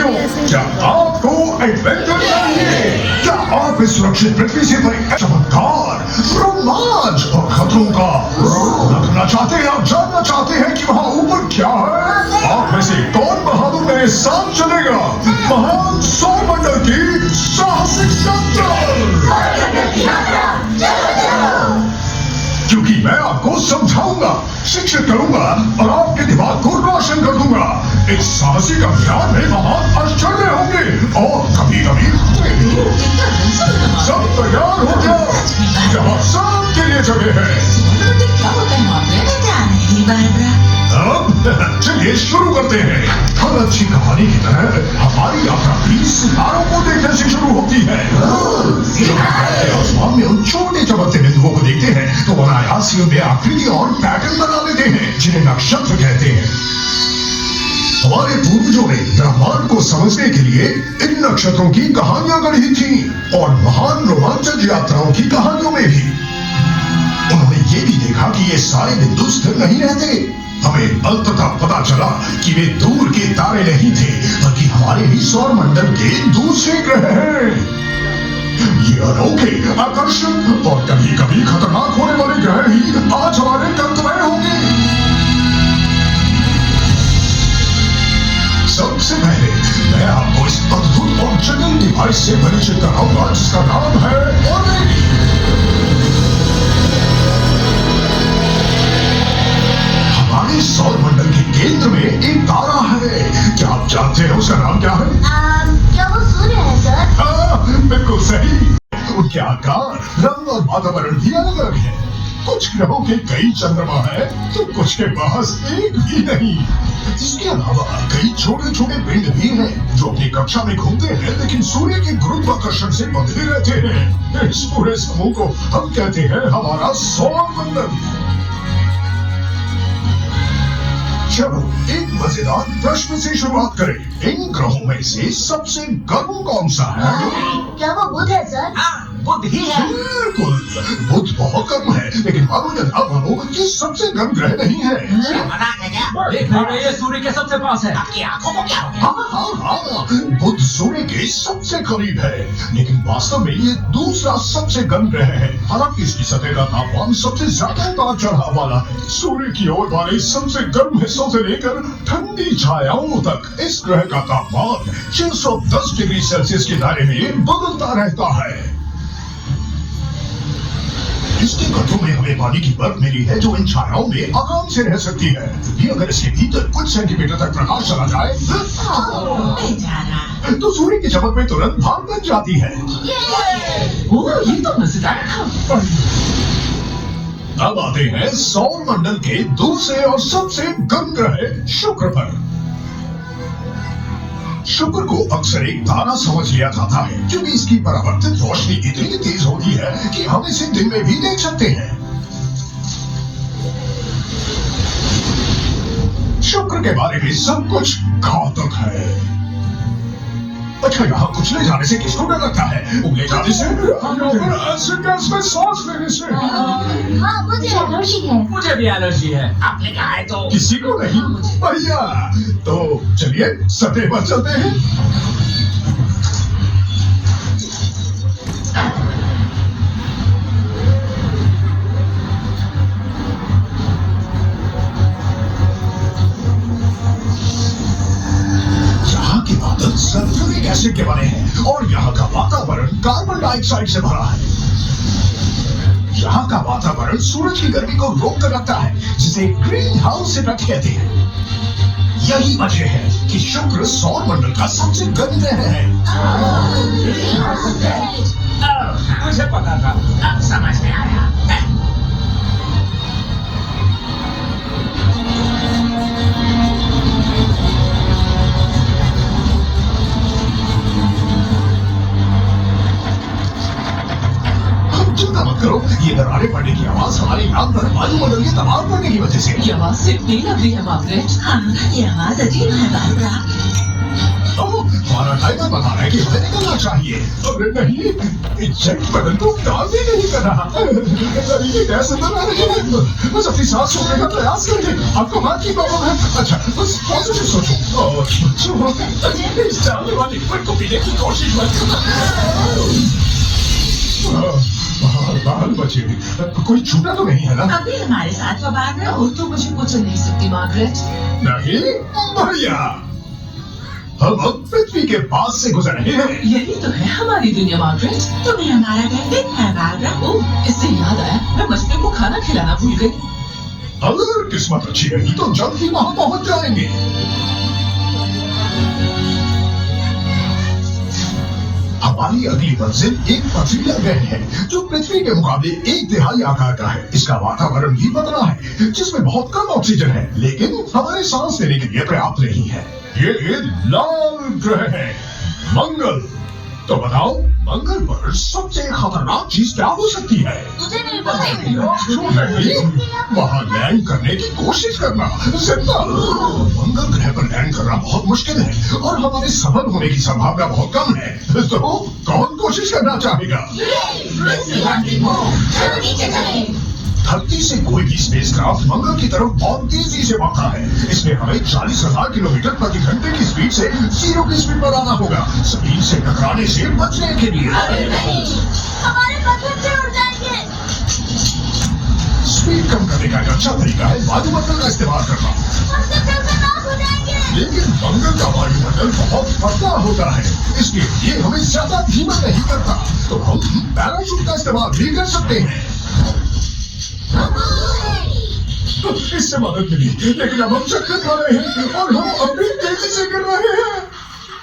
साथियों, क्या आपको एडवेंचर चाहिए? क्या आप इस सुरक्षित पृथ्वी से परे चमत्कार, रोमांच और खतरों का रखना चाहते हैं? आप जानना चाहते हैं कि वहाँ ऊपर क्या है? आप में से कौन बहादुर मेरे साथ चलेगा महान सौरमंडल की साहसिक यात्रा? क्योंकि मैं आपको समझाऊंगा, शिक्षित करूंगा और आपके दिमाग को रोशन कर दूंगा। इस साहसिक अभियान में महान आश्चर्य होंगे और कभी कभी सब तैयार हो जाओ, यहाँ सबके लिए जगह है। अब चलिए शुरू करते हैं। हर अच्छी कहानी की तरह हमारी यात्रा भी सितारों को देखने से शुरू होती है। आसमान में उन छोटे चमकते बिंदुओं को देखते हैं तो अनायास ही उनमें आकृति और पैटर्न बना लेते हैं जिन्हें नक्षत्र कहते हैं। हमारे पूर्वजों ने ब्रह्मांड को समझने के लिए इन नक्षत्रों की कहानियां गढ़ी थी और महान रोमांचक यात्राओं की कहानियों में भी उन्होंने ये भी देखा कि ये सारे बिंदु स्थिर नहीं रहते। हमें अंततः पता चला कि वे दूर के तारे नहीं थे बल्कि हमारे ही सौर मंडल के दूसरे ग्रह हैं। ये अनोखे, आकर्षक और कभी कभी खतरनाक होने वाले ग्रह ही आज हमारे गंतव्य होंगे। सबसे पहले मैं आपको इस अद्भुत और जटिल डिवाइस से परिचित कराऊंगा जिसका नाम है ओमेगा। हमारे सौर मंडल के केंद्र में एक तारा है। क्या आप जानते हैं उसका नाम क्या है? क्या वो सूर्य है सर? हाँ, बिल्कुल सही। उनके आकार, रंग और वातावरण भी अलग अलग है। कुछ ग्रहों के कई चंद्रमा है तो कुछ के पास एक भी नहीं। इसके अलावा कई छोटे छोटे पिंड भी हैं जो अपनी कक्षा में घूमते हैं लेकिन सूर्य के गुरुत्वाकर्षण से बंधे रहते हैं। इस पूरे समूह को हम कहते हैं हमारा सौर मंडल। चलो एक मजेदार प्रश्न से शुरुआत करें। इन ग्रहों में से सबसे गर्म कौन सा है? क्या वो बुध है सर? बुध ही है। बिल्कुल, बुध बहुत गर्म है लेकिन मानो या ना मानो ये सबसे गर्म ग्रह नहीं है। देखने में ये सूर्य के सबसे पास है। आपकी आंखों को क्या हो गया? हाँ, बुध सूर्य के सबसे करीब है लेकिन वास्तव में ये दूसरा सबसे गर्म ग्रह है। हालांकि इसकी सतह का तापमान सबसे ज्यादा उतार चढ़ाव वाला है। सूर्य की ओर वाले सबसे गर्म हिस्सों से लेकर ठंडी छायाओं तक इस ग्रह का तापमान 610 डिग्री सेल्सियस के दायरे में बदलता रहता है। इसके गड्ढों में हमें पानी की बर्फ मिली है जो इन छायाओं में आराम से रह सकती है। भी अगर इसके भीतर कुछ सेंटीमीटर तक प्रकाश चला जाए तो सूर्य की चमक में तुरंत भाप बन जाती है। ये तो मजेदार था। अब आते हैं सौर मंडल के दूसरे और सबसे गर्म ग्रह शुक्र पर। शुक्र को अक्सर एक तारा समझ लिया जाता है क्योंकि इसकी परावर्तित रोशनी इतनी तेज होती है कि हम इसे दिन में भी देख सकते हैं। शुक्र के बारे में सब कुछ घातक है। अच्छा, यहाँ कुचले जाने से किसको डर लगता है? उंगली जाने से? एसिड गैस में सांस लेने से? हाँ, मुझे एलर्जी है। मुझे भी एलर्जी है। आपने कहा है तो? किसी को नहीं? भैया, तो चलिए सतह पर चलते हैं। सल्फ्यूरिक एसिड के बने हैं और यहाँ का वातावरण कार्बन डाइऑक्साइड से भरा है। यहाँ का वातावरण सूरज की गर्मी को रोक कर रखता है जिसे ग्रीन हाउस इफेक्ट कहते हैं। यही वजह है कि शुक्र सौर मंडल का सबसे गर्म ग्रह है। मुझे पता था, अब समझ में आया। चिंता मत करो, ये दरारें पड़ने की आवाज हमारे नाम पर वायुमंडल के दबाव पड़ने की वजह से। ये आवाज सिर्फ नहीं लग रही है मार्गरेट। हाँ, ये आवाज अजीब है बारबरा। हमारा टाइमर बता रहा है कि हमें निकलना चाहिए। अरे नहीं, चेक बटन तो काम भी नहीं कर रहा। अरे ये कैसे बना रहे हैं? बस अपनी सांस रोकने का प्रयास करिए। आपको हाथ की प्रॉब्लम है? अच्छा, बस पॉजिटिव सोचो। और इस जाने वाले लिक्विड को पीने की कोशिश मत बाहर बचे कोई छूटा तो नहीं है ना? अभी हमारे साथ वो बारबरा हो तो मुझे कुचल नहीं सकती मार्गरेट। नहीं, बढ़िया। हम अब पृथ्वी के पास से गुजर रहे हैं। यही तो है हमारी दुनिया मार्गरेट। तुम्हें हमारा घर देखना है बारबरा। ओह, इससे याद आया, मैं मछलियों को खाना खिलाना भूल गई। अगर किस्मत अच्छी रही तो जल्द ही वहां पहुंच जाएंगे। हमारी अगली मंजिल एक पथरीला ग्रह है जो पृथ्वी के मुकाबले 1/3 आकार का है। इसका वातावरण भी पतला है जिसमें बहुत कम ऑक्सीजन है, लेकिन हमारे सांस लेने के लिए पर्याप्त नहीं है। ये लाल ग्रह है, मंगल। तो बताओ, मंगल पर सबसे खतरनाक चीज क्या हो सकती है? मुझे नहीं पता। नहीं, वहाँ लैंड करने की कोशिश करना जिंदा। मंगल ग्रह पर लैंड करना बहुत मुश्किल है और हमारे सफल होने की संभावना बहुत कम है। तो कौन कोशिश करना चाहेगा? धरती से कोई भी स्पेसक्राफ्ट मंगल की तरफ बहुत तेजी से बढ़ता है। इसमें हमें 40,000 किलोमीटर प्रति घंटे की स्पीड से 0 की स्पीड पर आना होगा, जमीन से टकराने से बचने के लिए। हमारे पत्थर से उड़ जाएंगे। स्पीड कम करने का एक अच्छा तरीका है वायुमंडल का इस्तेमाल करना। हम तो जलकर नाश हो जाएंगे। लेकिन मंगल का वायुमंडल बहुत पतला होता है, इसलिए ये हमें ज्यादा धीमा नहीं करता। तो हम पैराशूट का इस्तेमाल भी कर सकते हैं। इससे मदद मिली, लेकिन अब हम चक्कर खा रहे हैं और हम अब भी तेजी से गिर रहे हैं।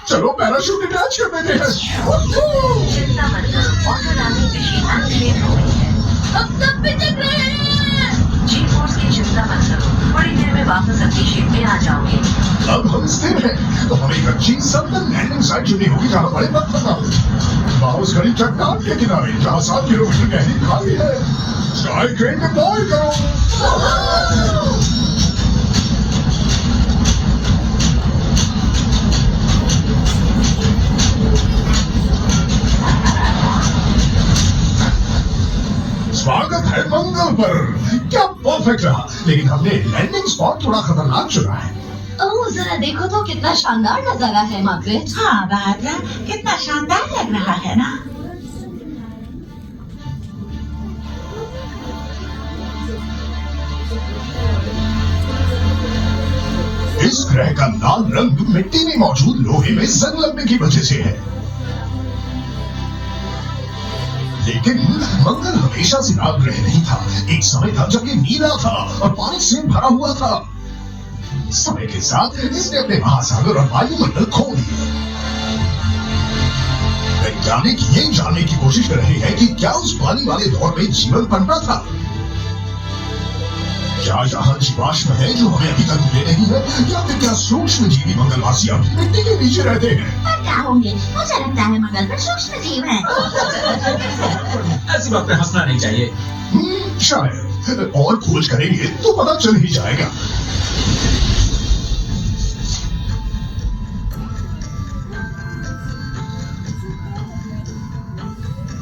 चलो पैराशूट अटैच कर देते हैं। चिंता मत करो, ऑटोनॉमी मशीन एक्टिवेट हो गई है। अब तब भी तक रहे हैं। जी फोर्स की चिंता मत करो, थोड़ी देर में वापस अपनी शिप में आ जाओगे। अब हम स्थिर हैं, तो हमें एक अच्छी सतत लैंडिंग साइट चुनी होगी जहाँ बड़े वक्त लगा हो। माउस घड़ी चट्टान के किनारे जहाँ 7 किलोमीटर गहरी खाई है। स्काई क्रेन डिप्लॉय करो। स्वागत है मंगल पर। क्या परफेक्ट रहा, लेकिन हमने लैंडिंग स्पॉट थोड़ा खतरनाक चुना है। ओह, जरा देखो तो कितना शानदार नजारा है मार्गरेट। हाँ बारबरा, कितना शानदार लग रहा है ना। इस ग्रह का लाल रंग मिट्टी में मौजूद लोहे में जंग लगने की वजह से है। लेकिन मंगल हमेशा से लाल ग्रह नहीं था। एक समय था जब ये नीला था और पानी से भरा हुआ था। समय के साथ इसने अपने महासागर और वायुमंडल खो दिए। वैज्ञानिक ये जानने की कोशिश कर रहे हैं कि क्या उस पानी वाले दौर में जीवन पनपा था। क्या यहाँ जीवाश्म है जो हमें अभी तक मिले नहीं है, या फिर क्या सूक्ष्म जीवी मंगलवासी अब मिट्टी के नीचे रहते हैं? क्या होंगे? मुझे लगता है मंगल पर सूक्ष्म जीव है। ऐसी बात पे हंसना नहीं चाहिए। शायद और खोज करेंगे तो पता चल ही जाएगा।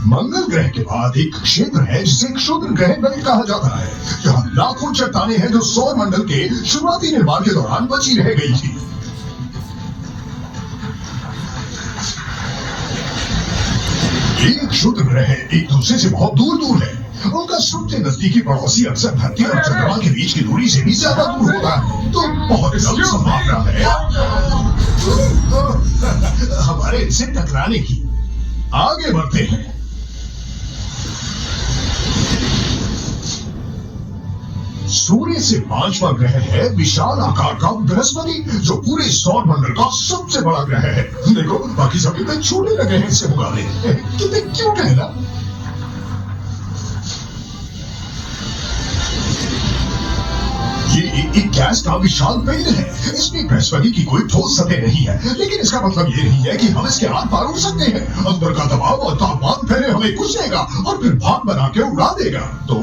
मंगल ग्रह के बाद एक क्षेत्र है जिसे क्षुद्र ग्रह बेल्ट कहा जाता है, जहां लाखों चट्टानें हैं जो सौर मंडल के शुरुआती निर्माण के दौरान बची रह गई थी। एक क्षुद्र ग्रह एक दूसरे से बहुत दूर दूर है। उनका सबसे नजदीकी पड़ोसी अक्सर धरती और चंद्रमा के बीच की दूरी से भी ज्यादा दूर होता है, तो बहुत कम संभावना है हमारे इनसे टकराने की। आगे बढ़ते हैं। सूर्य से 5वां ग्रह है विशाल आकार का बृहस्पति, जो पूरे सौर मंडल का सबसे बड़ा ग्रह है। देखो, बाकी सब कितने छोटे लगे हैं इससे मुकाबले। कितने क्यूट है ना। ये एक गैस का विशाल पिंड है। इसमें बृहस्पति की कोई ठोस सतह नहीं है, लेकिन इसका मतलब ये नहीं है कि हम इसके आर पार उड़ सकते हैं। अंदर का दबाव और तापमान पहले हमें कुचलेगा और फिर भाप बना के उड़ा देगा। तो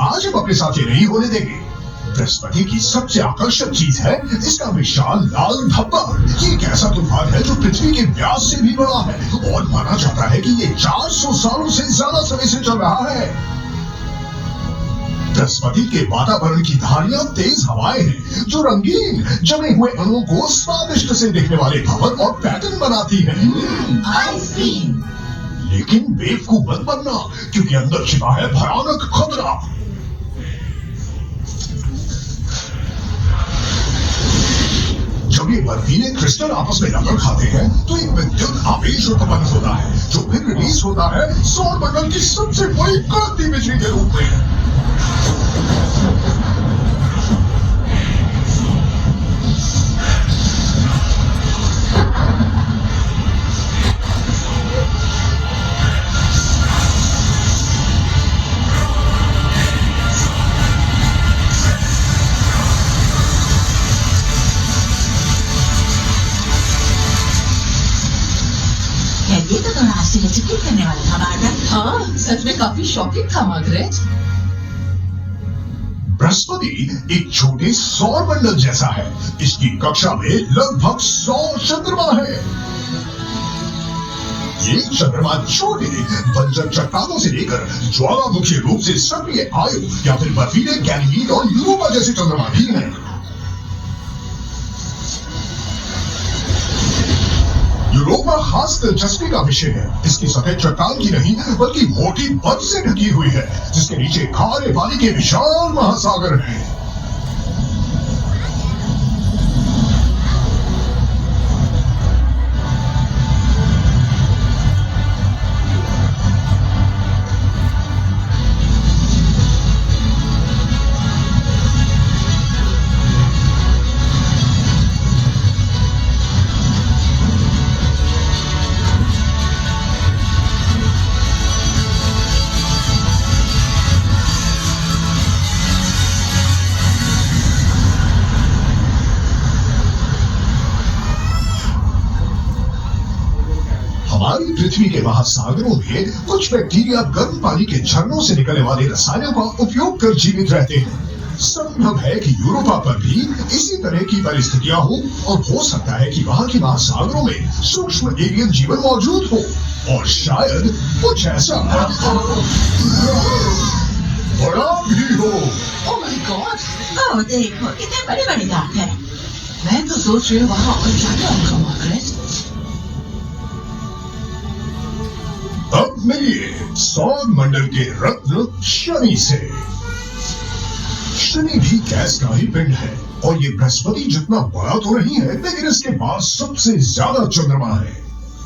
आज हम अपने साथ ये नहीं होने देंगे। बृहस्पति की सबसे आकर्षक चीज है इसका विशाल लाल धब्बा। ये एक ऐसा तूफान है जो पृथ्वी के व्यास से भी बड़ा है और माना जाता है कि ये 400 सालों से ज्यादा समय से चल रहा है। बृहस्पति के वातावरण की धारियां तेज हवाएं हैं जो रंगीन जमे हुए अणुओं को स्वादिष्ट से दिखने वाले भवन और पैटर्न बनाती हैं। आइसक्रीम। लेकिन बेवकूफ मत बनना, क्योंकि अंदर छिपा है भयानक खतरा। जब ये बर्फीले क्रिस्टल आपस में टक्कर खाते हैं तो एक विद्युत आवेश उत्पन्न होता है जो फिर रिलीज होता है सौर मंडल की सबसे बड़ी क्रांति बिजली के रूप में। ये तो थोड़ा आश्चर्यचकित करने वाला था मार्गरेट। हाँ, सच में काफी शॉकिंग था मार्गरेट। बृहस्पति एक छोटे सौर मंडल जैसा है। इसकी कक्षा में लगभग 100 चंद्रमा है। ये चंद्रमा छोटे बंजर चट्टानों से लेकर ज्वालामुखी रूप से सक्रिय आयु या फिर बर्फीले गैनीमीड और यूरोपा जैसे चंद्रमा भी हैं। यूरोपा खास दिलचस्पी का विषय है। इसकी सतह चट्टान की नहीं बल्कि मोटी बर्फ से ढकी हुई है जिसके नीचे खारे पानी के विशाल महासागर हैं। हमारी पृथ्वी के महासागरों में कुछ बैक्टीरिया गर्म पानी के झरनों से निकलने वाले रसायनों का उपयोग कर जीवित रहते हैं। संभव है कि यूरोपा पर भी इसी तरह की परिस्थितियां हो और हो सकता है कि वहां के महासागरों में सूक्ष्म एलियन जीवन मौजूद हो और शायद कुछ ऐसा बड़ा भी हो। Oh my God! ओह देखो कितने बड़े बड़े दांत हैं। मैं तो सोच रही हूँ वहाँ और क्या होगा मार्गरेट। अब मिलिए सौर मंडल के रत्न शनि से। शनि भी गैस का ही पिंड है और ये बृहस्पति जितना बड़ा तो नहीं है, लेकिन इसके पास सबसे ज्यादा चंद्रमा है।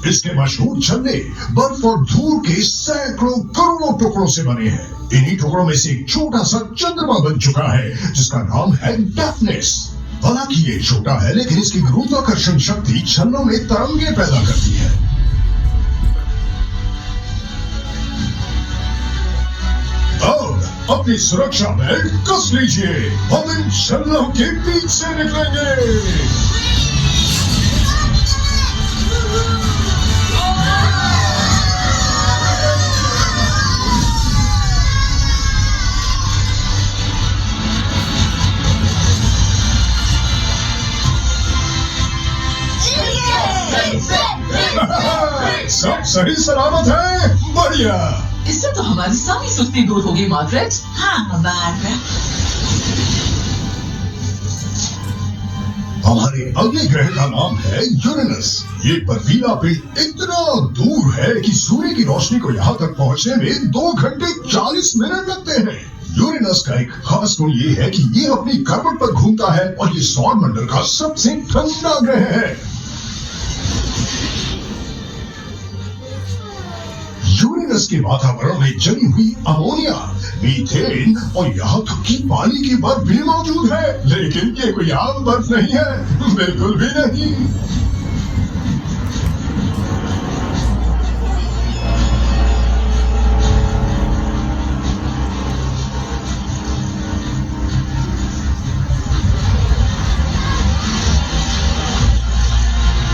इसके मशहूर झंडे बर्फ और धूल के सैकड़ों करोड़ों टुकड़ों से बने हैं। इन्हीं टुकड़ों में से एक छोटा सा चंद्रमा बन चुका है जिसका नाम है डेफनेस। हालांकि ये छोटा है लेकिन इसकी गुरुत्वाकर्षण शक्ति छन्नों में तरंगे पैदा करती है। अब अपनी सुरक्षा बेल्ट कस लीजिए, हम इन छल्लों के बीच से निकलेंगे। सब सही सलामत है। बढ़िया। इससे तो हमारी सारी सुस्ती दूर होगी मार्गरेट। हाँ मार्गरेट। हमारे अगले ग्रह का नाम है यूरेनस। ये बर्फीला पिंड इतना दूर है कि सूर्य की रोशनी को यहाँ तक पहुँचने में 2 घंटे 40 मिनट लगते हैं। यूरेनस का एक खास गुण ये है कि ये अपनी करवट पर घूमता है और ये सौर मंडल का सबसे ठंडा ग्रह है। यूरेनस के वातावरण में जमी हुई अमोनिया, मीथेन और यहाँ तक कि पानी की बर्फ भी मौजूद है, लेकिन ये कोई आम बर्फ नहीं है, बिल्कुल भी नहीं।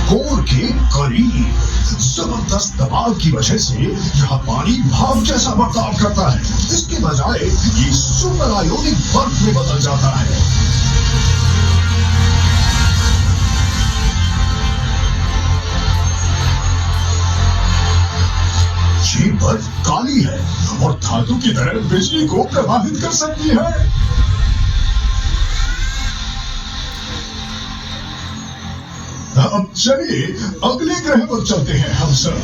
कोर के करीब जबरदस्त दबाव की वजह से यहाँ पानी भाप जैसा बर्ताव करता है। इसके बजाय ये सुपर आयोनिक बर्फ में बदल जाता है। और धातु की तरह बिजली को प्रभावित कर सकती है। अब चलिए अगले ग्रह पर चलते हैं हम सब।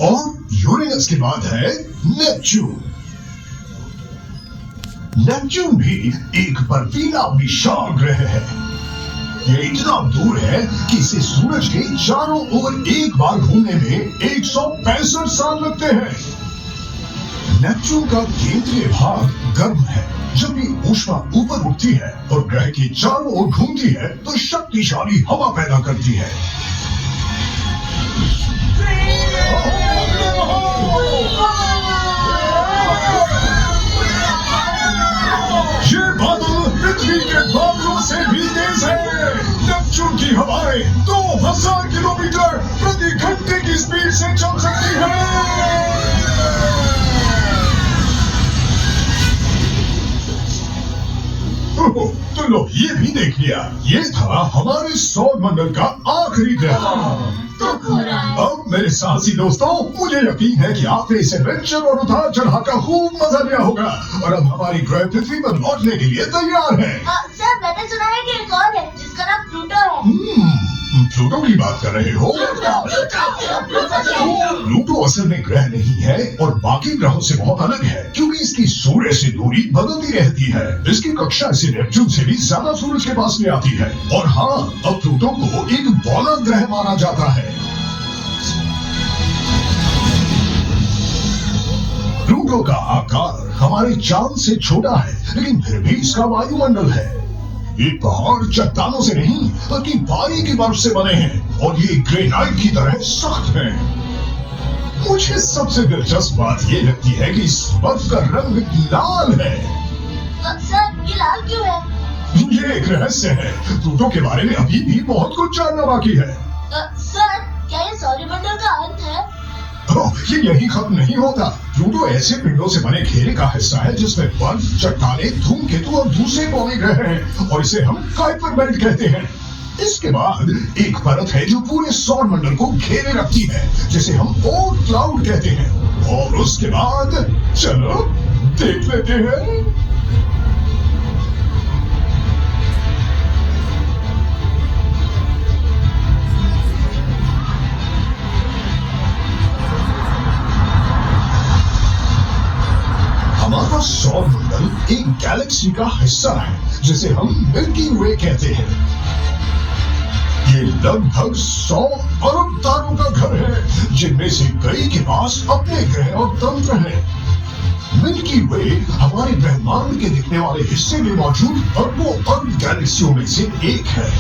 और यूरेनस के बाद है नेपच्यून। नेपच्यून भी एक बर्फीला विशाल ग्रह है। ये इतना दूर है कि इसे सूरज के चारों ओर एक बार घूमने में 165 साल लगते हैं। नेपच्यून का केंद्रीय भाग गर्म है। जब भी ऊष्मा ऊपर उठती है और ग्रह के चारों ओर घूमती है तो शक्तिशाली हवा पैदा करती है। ये बादल पृथ्वी के बादलों से भी तेज है। नेपच्यून की हवाएं 2000 किलोमीटर प्रति घंटे की स्पीड से चल सकती है। तो लो ये भी देख लिया। ये था हमारे सौर मंडल का आखिरी ग्रह। अब मेरे साहसी दोस्तों, मुझे यकीन है कि आपने इस एडवेंचर और उतार चढ़ाव का खूब मजा लिया होगा और अब हमारी ग्रह पृथ्वी पर लौटने के लिए तैयार है। सर मैंने सुना है कि एक और है जिसका नाम प्लूटो है। प्लूटो की बात कर रहे हो? प्लूटो असल में ग्रह नहीं है और बाकी ग्रहों से बहुत अलग है क्योंकि इसकी सूर्य से दूरी बदलती रहती है। इसकी कक्षा इसे नेपच्यून से भी ज्यादा सूरज के पास ले आती है। और हाँ, अब प्लूटो को एक बौना ग्रह माना जाता है। प्लूटो का आकार हमारे चांद से छोटा है, लेकिन फिर भी इसका वायुमंडल है। ये पहाड़ चट्टानों से नहीं बल्कि बारीकी बर्फ से बने हैं और ये ग्रेनाइट की तरह सख्त हैं। मुझे सबसे दिलचस्प बात ये लगती है कि इस बर्फ का रंग लाल है। सर ये लाल क्यों है? ये एक रहस्य है। प्लूटो के बारे में अभी भी बहुत कुछ जानना बाकी है। सर क्या ये सौरमंडल का अंत है? ये यही खत्म नहीं होता। प्लूटो ऐसे पिंडों से बने घेरे का हिस्सा है जिसमें बर्फ, चट्टानें, धूमकेतु और दूसरे बौने ग्रह हैं और इसे हम काइपर बेल्ट कहते हैं। इसके बाद एक परत है जो पूरे सौर मंडल को घेरे रखती है जिसे हम ओर्ट क्लाउड कहते हैं। और उसके बाद चलो देख लेते हैं। हमारा सौर मंडल एक गैलेक्सी का हिस्सा है जिसे हम मिल्की वे कहते हैं। ये लगभग 100 अरब तारों का घर है जिनमें से कई के पास अपने ग्रह और तंत्र हैं। मिल्की वे हमारे ब्रह्मांड के दिखने वाले हिस्से में मौजूद अरबों अरब गैलेक्सियों में से एक है।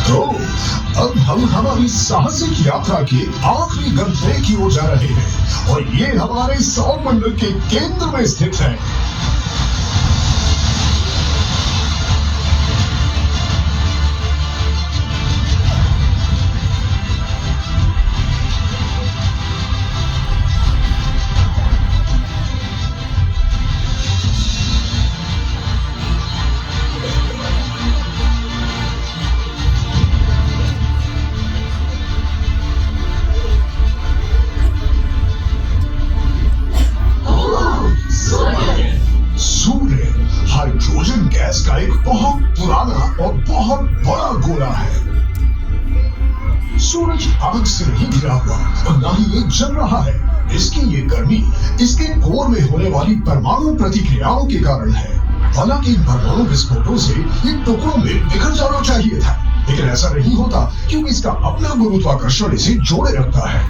तो अब हम हमारी साहसिक यात्रा के आखिरी गंतव्य की ओर जा रहे हैं और ये हमारे सौर मंडल के केंद्र में स्थित है। हाइड्रोजन गैस का एक बहुत पुराना और बहुत बड़ा गोला है। सूरज आग से नहीं घिरा हुआ और न ही ये जल रहा है। इसकी ये गर्मी इसके कोर में होने वाली परमाणु प्रतिक्रियाओं के कारण है। हालांकि इन परमाणु विस्फोटों से ये टुकड़ों में बिखर जाना चाहिए था, लेकिन ऐसा नहीं होता क्योंकि इसका अपना गुरुत्वाकर्षण इसे जोड़े रखता है।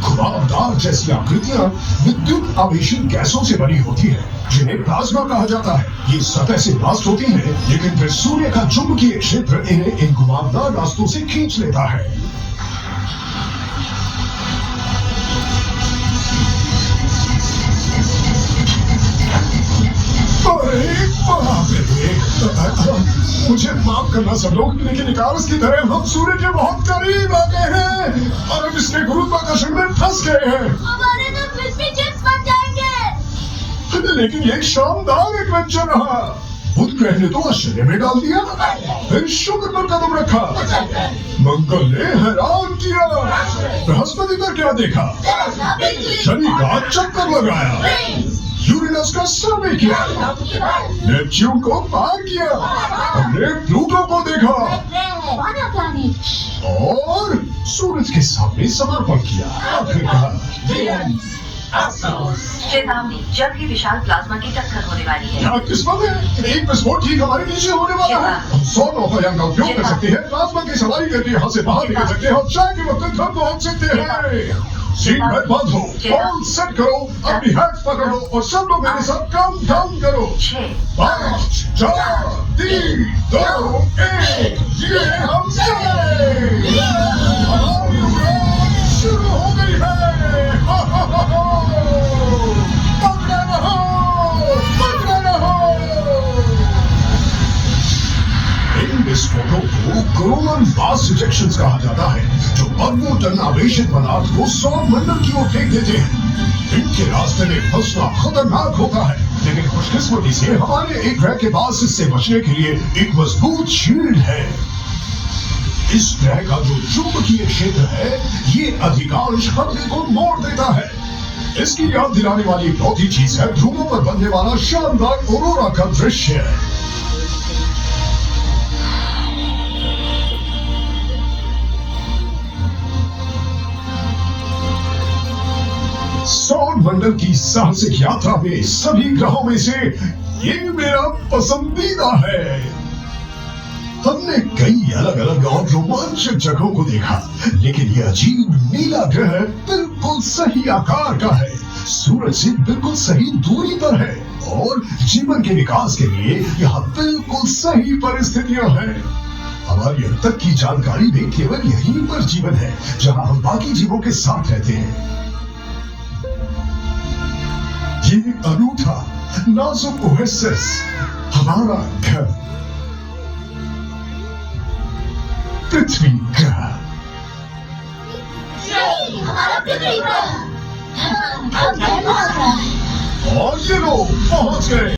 घुमावदार जैसी आकृतियां विद्युत आवेशित गैसों से बनी होती हैं, जिन्हें प्लाज्मा कहा जाता है। ये सतह से ब्लास्ट होती हैं, लेकिन फिर सूर्य का चुंबकीय क्षेत्र इन्हें इन घुमावदार रास्तों से खींच लेता है। अरे बाप रे! मुझे माफ करना सब लोग, लेकिन इकार्स की तरह हम सूर्य के बहुत करीब आ गए हैं और हम इसके गुरुत्वाकर्षण में फंस गए हैं। हमारे तो क्रिस्पी चिप्स बन जाएंगे। लेकिन ये शानदार एडवेंचर रहा। बुध ग्रह ने तो आश्चर्य में डाल दिया, फिर शुक्र पर कदम रखा, मंगल ने हैरान किया, बृहस्पति पर क्या देखा, शनि का चक्कर लगाया, यूरेनस का सर्वे किया, नेपच्यून को पार किया, हमने प्लूटो को देखा और सूरज के सामने समर्पण किया। आखिरकार चेतावनी, जल्द ही विशाल प्लाज्मा की टक्कर होने वाली है। क्या किस्मत है, एक विस्फोट ठीक हमारे नीचे होने वाला है। हम 100 नौकायान का उपयोग कर सकते हैं, प्लाज्मा की सवारी करके यहाँ से बाहर निकल सकते हैं और चाय के वक्त घर पहुँच सकते हैं। सीट बेल्ट बांधो, फोन सेट करो, अपनी हैट पकड़ो और सब लोग मेरे साथ काउंट डाउन करो। 5, 4, 3, 2, 1, ये हम चले। हमारी उड़ान शुरू हो गई है। इन विस्फोटों को कोरोनल मास इजेक्शंस कहा जाता है, जो अरबों टन आवेशित पदार्थ को सौर मंडल की ओर फेंक देते हैं। इनके रास्ते में फंसना खतरनाक होता है, लेकिन खुशकिस्मती से हमारे एक ग्रह के पास इससे बचने के लिए एक मजबूत शील्ड है। इस ग्रह का जो चुंबकीय क्षेत्र है, ये अधिकांश खतरे को मोड़ देता है। इसकी याद दिलाने वाली इकलौती चीज है ध्रुवों पर बनने वाला शानदार ऑरोरा का दृश्य। सौर मंडल की साहसिक यात्रा में सभी ग्रहों में से ये मेरा पसंदीदा है। हमने कई अलग अलग और रोमांचक जगहों को देखा, लेकिन यह अजीब नीला ग्रह बिल्कुल सही आकार का है, सूरज से बिल्कुल सही दूरी पर है और जीवन के विकास के लिए यहाँ बिल्कुल सही परिस्थितियां हैं। हमारी अब तक की जानकारी में केवल यहीं पर जीवन है, जहाँ हम बाकी जीवों के साथ रहते हैं। ये अनूठा नाजुक ओएसिस हमारा घर पृथ्वी ग्रह। हमारा पृथ्वी ग्रह। और ये लोग पहुंच गए।